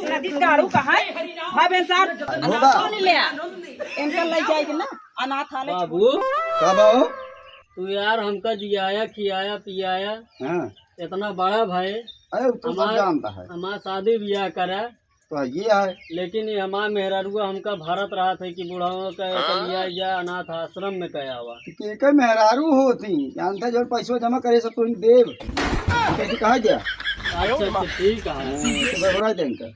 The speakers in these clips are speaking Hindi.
नदी कारू कहाँ हाँ बेसार कौन ले इनका ले जाएगी ना अनाथ आले बाबू कब आओ? तू यार हमका जियाया खियाया पियाया हाँ, इतना बड़ा भाई अरे वो तो सब जानता है। हमारा शादी ब्याह करा तो ये है लेकिन ये हमारा मेहरारुआ हमका भारत रहा था कि बुढ़ाओं का लिया जा अनाथ आश्रम में कया हुआ कि के मेहरारू होती जानता जो पैसों जमा करे सब तो देव कैसे कहा गया अच्छा अच्छा ठीक है बड़ा देंगे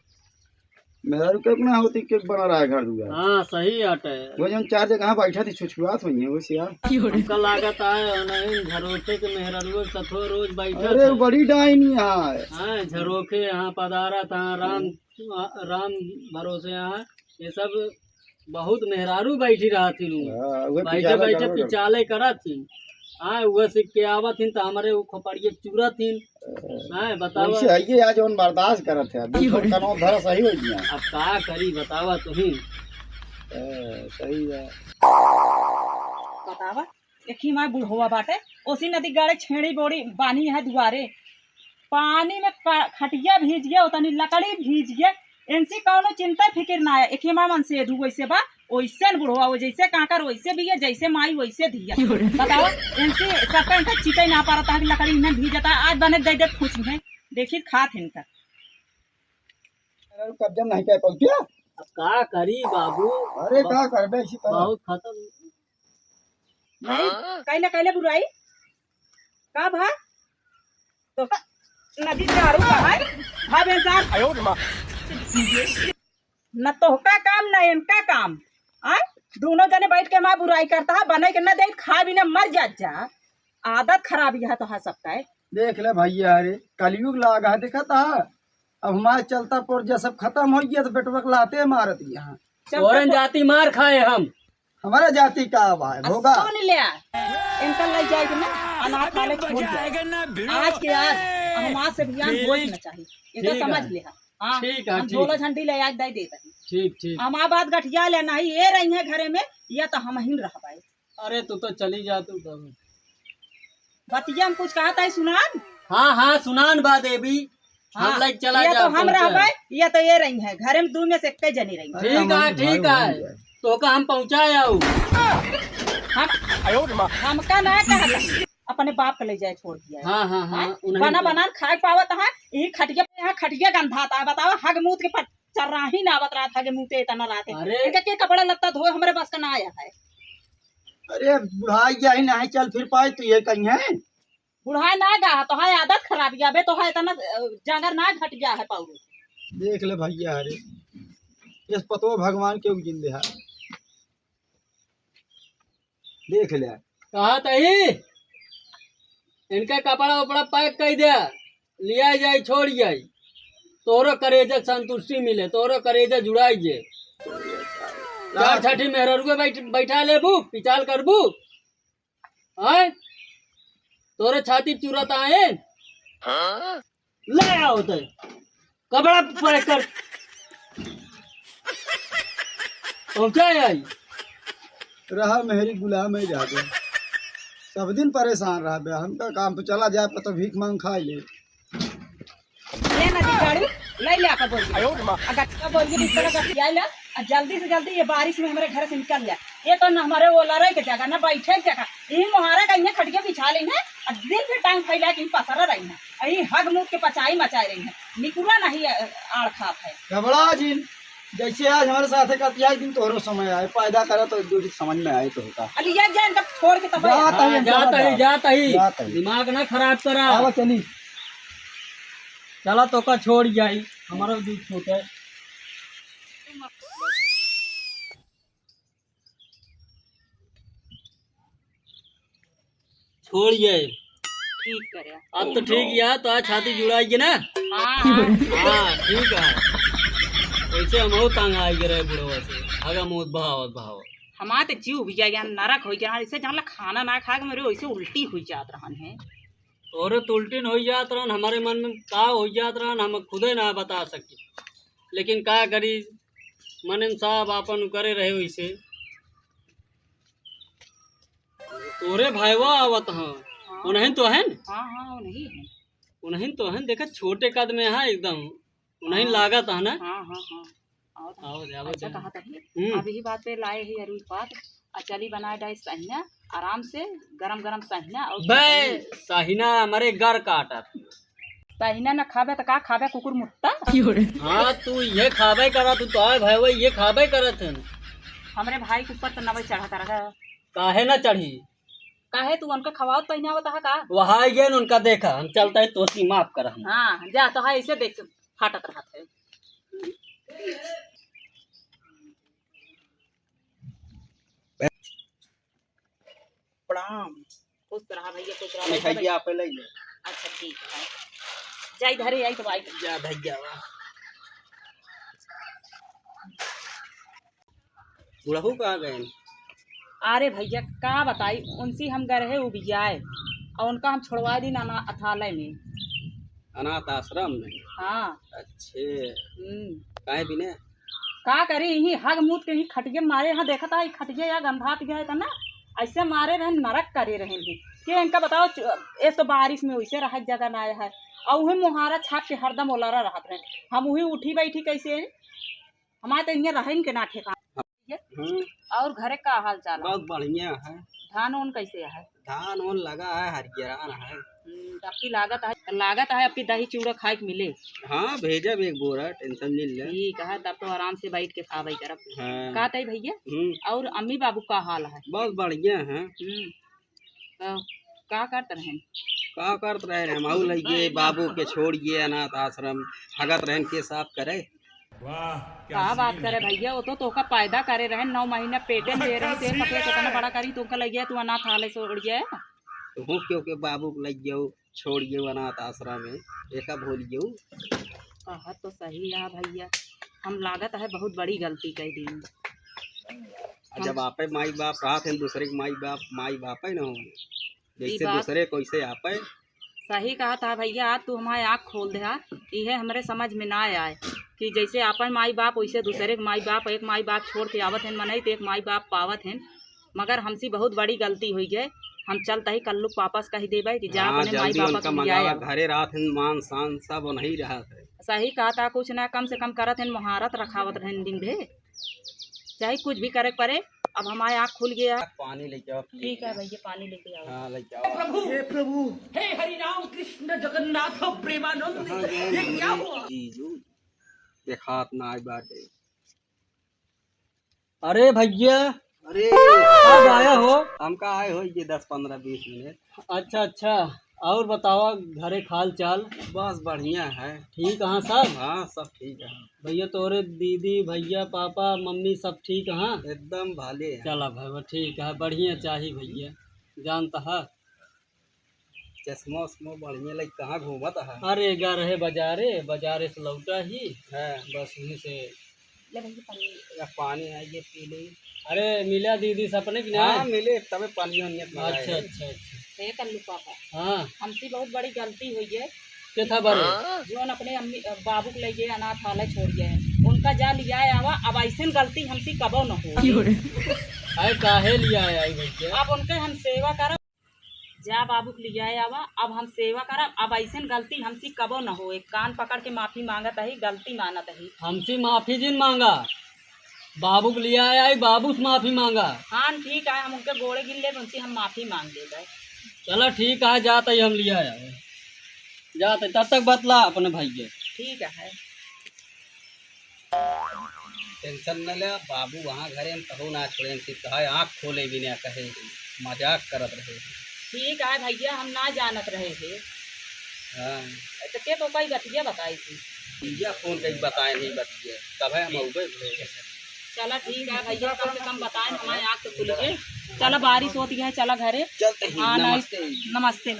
मेहरारू के ना होती के बना रहा है घर दुआ। हाँ सही आटे वो जन चार जगह बैठा थी छुछुआत हुई है वो यार हमका लागत है नहीं झरोखे के मेहरारुआ सथो रोज बैठा अरे बड़ी डाइनी है। हाँ झरोखे यहाँ पधारा था राम राम भरोसे यहाँ ये सब बहुत मेहरारू बैठी रहा थी बैठे बैठे पिचाले करा थी हाँ वह सीख के आवा थी तो हमारे वो खोपड़िए चूरा थी हाँ बतावा सही आज उन बर्दाश्त करत है कनो धरा सही हो गया अब का करी बतावा तुम्ही सही है बतावा एक ही माँ बुढ़वा बाटे उसी नदी गाड़े छेड़ी बोड़ी बानी है दुआरे पानी में खटिया भीज गया उतनी लकड़ी भीज गया इनसे कौनो चिंता फिक्र ना है एक ही माँ मन से दू वैसे बा वैसे न बुढ़वा वो जैसे काकर वैसे भी है जैसे माई वैसे दिया बताओ इनसे सबका इनका चिटे ना पा रहा था लकड़ी इन्हें भी जाता आज बने दे दे खुश है देखिए खात इनका कब्जा नहीं कर पाऊ अब का करी बाबू अरे का करबे इसी तरह बहुत खत्म नहीं कैले कैले बुराई का भा तो नदी चारू कहाँ है भा बेसार न तो का काम न इनका काम आय दोनों जने बैठ के माँ बुराई करता है बने के न दे खा भी न मर जा आदत खराब है तो है सबका है देख ले भैया अरे कलयुग लागा है देखा था अब हमारे चलता पुर जब सब खत्म हो गया तो बेटवा लाते मारत यहाँ औरन जाति मार खाए हम हमारा जाति का भाई होगा कौन ले इनका ले जाएगी ना अनाथ वाले छोड़ आज के आज हम आज से भी यहाँ बोझ न चाहिए इनका समझ ले हाँ ठीक है झोला झंडी ले आज दे देता है ठीक ठीक हम बात गठिया लेना ही ये रही है घरे में या तो हम ही रह पाए अरे तू तो चली जा तू तब बतिया हम कुछ कहा था सुनान हाँ हाँ सुनान बा देवी हाँ, हम लाइक चला या जा तो हम रह पाए या तो ये रही है घरे में दो में से कई जनी रही ठीक है तो का हम पहुँचाया हमका ना कहा अपने बाप के ले जाए छोड़ दिया हाँ हाँ हाँ बना बना खाए पावत है यही खटिया पे यहाँ खटिया गंधा था बताओ हग मुँह के चल रहा ही ना बता रहा था कि मुँह ते इतना रहा अरे इनका के कपड़ा लत्ता धोए हमारे बस का ना आया है अरे बुढ़ाई जाही नहीं चल फिर पाए तो ये कहीं है बुढ़ाई ना गा तो है आदत खराब गया बे तो है इतना जंगर ना घट गया है पाऊ देख ले भैया अरे इस पतो भगवान के जिंदे है देख ले कहा तही इनका कपड़ा उपड़ा पैक कर दे लिया जाए छोड़ जाए तोरो करेजा संतुष्टि मिले तोरो करेजा जुड़ाई जे चार छठी मेहरुए बैठा लेबू पिचाल करबू आय तोरे छाती चुरत आए ले आओ तो कपड़ा पैक कर पहुंचा आई रहा मेहरी गुलाम में जा गया सब दिन परेशान रहा बे हमका काम तो चला जाए तो भीख मांग खा ले ये नदी गाड़ी ले ले आकर बोल अगर का बोल के इस तरह का किया ले जल्दी से जल्दी ये बारिश में हमारे घर से निकल जाए ये तो न हमारे ओला रहे के जगह न बैठे जगह यही मुहारा का इन्हें खटिया बिछा लेंगे और दिन से टाइम फैला के पसरा रही है यही हग मुँह के पचाई मचाए रही है निकुरा नहीं आड़ खाप है घबरा जिन जैसे आज हमारे साथ है कतिया दिन तोरो समय आए पैदा करा तो जो समझ में आए तो होता अली ये जान तब छोड़ के तब जाता ही दिमाग ना खराब करा आवा चली चला तो का छोड़ जाई हमारा दूध छोटा है छोड़ जाए ठीक करे अब तो ठीक है तो आज छाती जुड़ाएगी ना हाँ ठीक है वैसे हम बहुत तंग आ गए बुढ़वा से आगा मुँह बहावत बहावत हमारे तो जीव भी जाएगा नरक हो जाए इसे जहाँ खाना ना खा के मेरे वैसे उल्टी हो जात रहन है और तो उल्टी हो जात रहन हमारे मन में का हो जात रहन हम खुदे ना बता सके लेकिन का करी मन साहब अपन करे रहे वैसे तोरे भाईवा आवत हाँ उन्हें तो है हाँ हाँ नहीं है उन्हें तो है देखा छोटे कद में है एकदम नहीं लागत है ना। हाँ हाँ हाँ आओ तो। आओ जाओ अच्छा जाओ। कहा था हम्म। अभी ही बात पे लाए ही अरुई पात अचली बनाए डाई सहिना आराम से गरम गरम सहिना और बे साहिना हमारे घर काटत। सहिना न खाबे तो का खाबे कुकुर मुत्ता हाँ तू ये खाबे करा तू तो आए भाई ये खाबे करत है। हमरे भाई के ऊपर तो नवे चढ़ा रहा काहे ना चढ़ी। काहे तू उनका खवाओ पहिना होता है का वहाँ गए उनका देखा हम चलता है तो सी माफ कर हम। हाँ जा तो है ऐसे देख फाटत रहा है। प्रणाम खुश रहा भैया खुश रहा भैया। भैया आप ले लो। अच्छा ठीक है जा इधर ही आई तो भाई जा भैया बुढ़ऊ कहाँ गए। अरे भैया का बताई उनसे हम गए रहे उबियाए और उनका हम छोड़वा दी नाना अथालय में अनाथ आश्रम में। हाँ अच्छे काहे बिने का करी यही हग मूत के ही खटिए मारे यहाँ देखा था खटिए या गंधात गया था ना ऐसे मारे रहे नरक करे रहे कि इनका बताओ एक तो बारिश में वैसे रह जगह ना आया है और वही मुहारा छाप के हरदम ओलारा रहत रहे हम वही उठी बैठी कैसे हमारे तो इन्हें रहे के ना ठेका और घरे का हाल चाल बहुत बढ़िया है। धान उन कैसे है धान उन लगा है हरियाणा है। आपकी लागत है आपकी दही चूड़ा खाए के मिले। हाँ भेजब एक बोरा टेंशन नहीं ले। ठीक है तब तो आराम से बैठ के खावे करब। हाँ। का तई भैया और अम्मी बाबू का हाल है बहुत बढ़िया है। तो का करते रहे का करते रहे हम लगे बाबू के छोड़िए अनाथ आश्रम हगत रहन के साफ करे। का बात करे भैया वो तो का पैदा करे रहे 9 महीना पेटे में दे रहे थे पकड़े कितना बड़ा करी तो लग गया तू अनाथ हाल से उड़ गया तो क्यों के बाबू को लग गयो छोड़ गयो अनाथ आश्रम में एक भूल गयो। कहा तो सही है भैया हम लागत है बहुत बड़ी गलती कर दी। जब आपे माई बाप रहा थे दूसरे के माई बाप है ना जैसे दूसरे को ऐसे आपे सही कहा था भैया आज तू हमारे आँख खोल दे ये हमारे समझ में ना आए कि जैसे अपन माई बाप वैसे दूसरे के माई बाप एक माई बाप छोड़ के आवत हैं मनाई तो एक माई बाप पावत हैं मगर हमसे बहुत बड़ी गलती हुई है हम चलते ही कल वापस कह देवे कि जा अपने माई बाप का मंगाया घरे रात हैं मान शान सब नहीं रहा है। सही कहा था कुछ ना कम से कम करत हैं महारत रखावत रहे दिन भे चाहे कुछ भी करे पड़े अब हमारे आँख खुल गया। पानी लेके आओ। ठीक है भैया पानी लेके आओ। हाँ लेके आओ। हे प्रभु हे हरि राम कृष्ण जगन्नाथ प्रेमानंद ये क्या हुआ जीजू देखात ना आई बाटे। अरे भैया अरे कब आया हो। हम का आए हो ये 10-15-20 मिनट। अच्छा अच्छा और बताओ घरे खाल चाल। बस बढ़िया है। ठीक है सब। हाँ सब ठीक है भैया तोरे दीदी भैया पापा मम्मी सब ठीक है एकदम भाले है। चला भाई ठीक है बढ़िया चाहिए भैया जानता है चश्मा उस्मा बढ़िया लग कहाँ घूमत है। अरे गा रहे बाजारे से लौटा ही है बस वहीं से ले भैया पानी पानी आइए पी ले। अरे मिला दीदी सपने की ना। हाँ मिले तबे पानी अच्छा अच्छा अच्छा हे कल्लू पापा हाँ हमसे बहुत बड़ी गलती हुई है क्या था बड़े जो अपने अम्मी बाबू को ले गए अनाथालय छोड़ गए हैं उनका जा लिया आवा अब ऐसे गलती हमसे कबो न हो। अरे काहे लिया आई भैया अब उनके हम सेवा करब जा बाबू को लिया आवा अब हम सेवा करब अब ऐसे गलती हमसे कबो न हो। एक कान पकड़ के माफी मांगत है गलती मानत है हमसे माफी जिन मांगा बाबू को लिया आई बाबू से माफी मांगा। हाँ ठीक है हम उनके गोड़े गिन ले उनसे हम माफी मांग दे गए। चलो ठीक है जाते ही हम लिया आए जाते तब तक बतला अपने भाई के। ठीक है टेंशन न ले बाबू वहाँ घरे हम कहूँ ना छोड़े हम कहे आँख खोले भी ना कहे मजाक करत रहे। ठीक है भैया हम ना जानत रहे थे। हाँ तो के तो कोई बतिया बताई थी भैया फोन कहीं बताए नहीं बतिए कब है हम उबे चला ठीक है भैया कम से कम बताएं हमारे आँख तो खुल गए। चलो बारिश होती है चला घरे। चलते ही हाँ नमस्ते नमस्ते।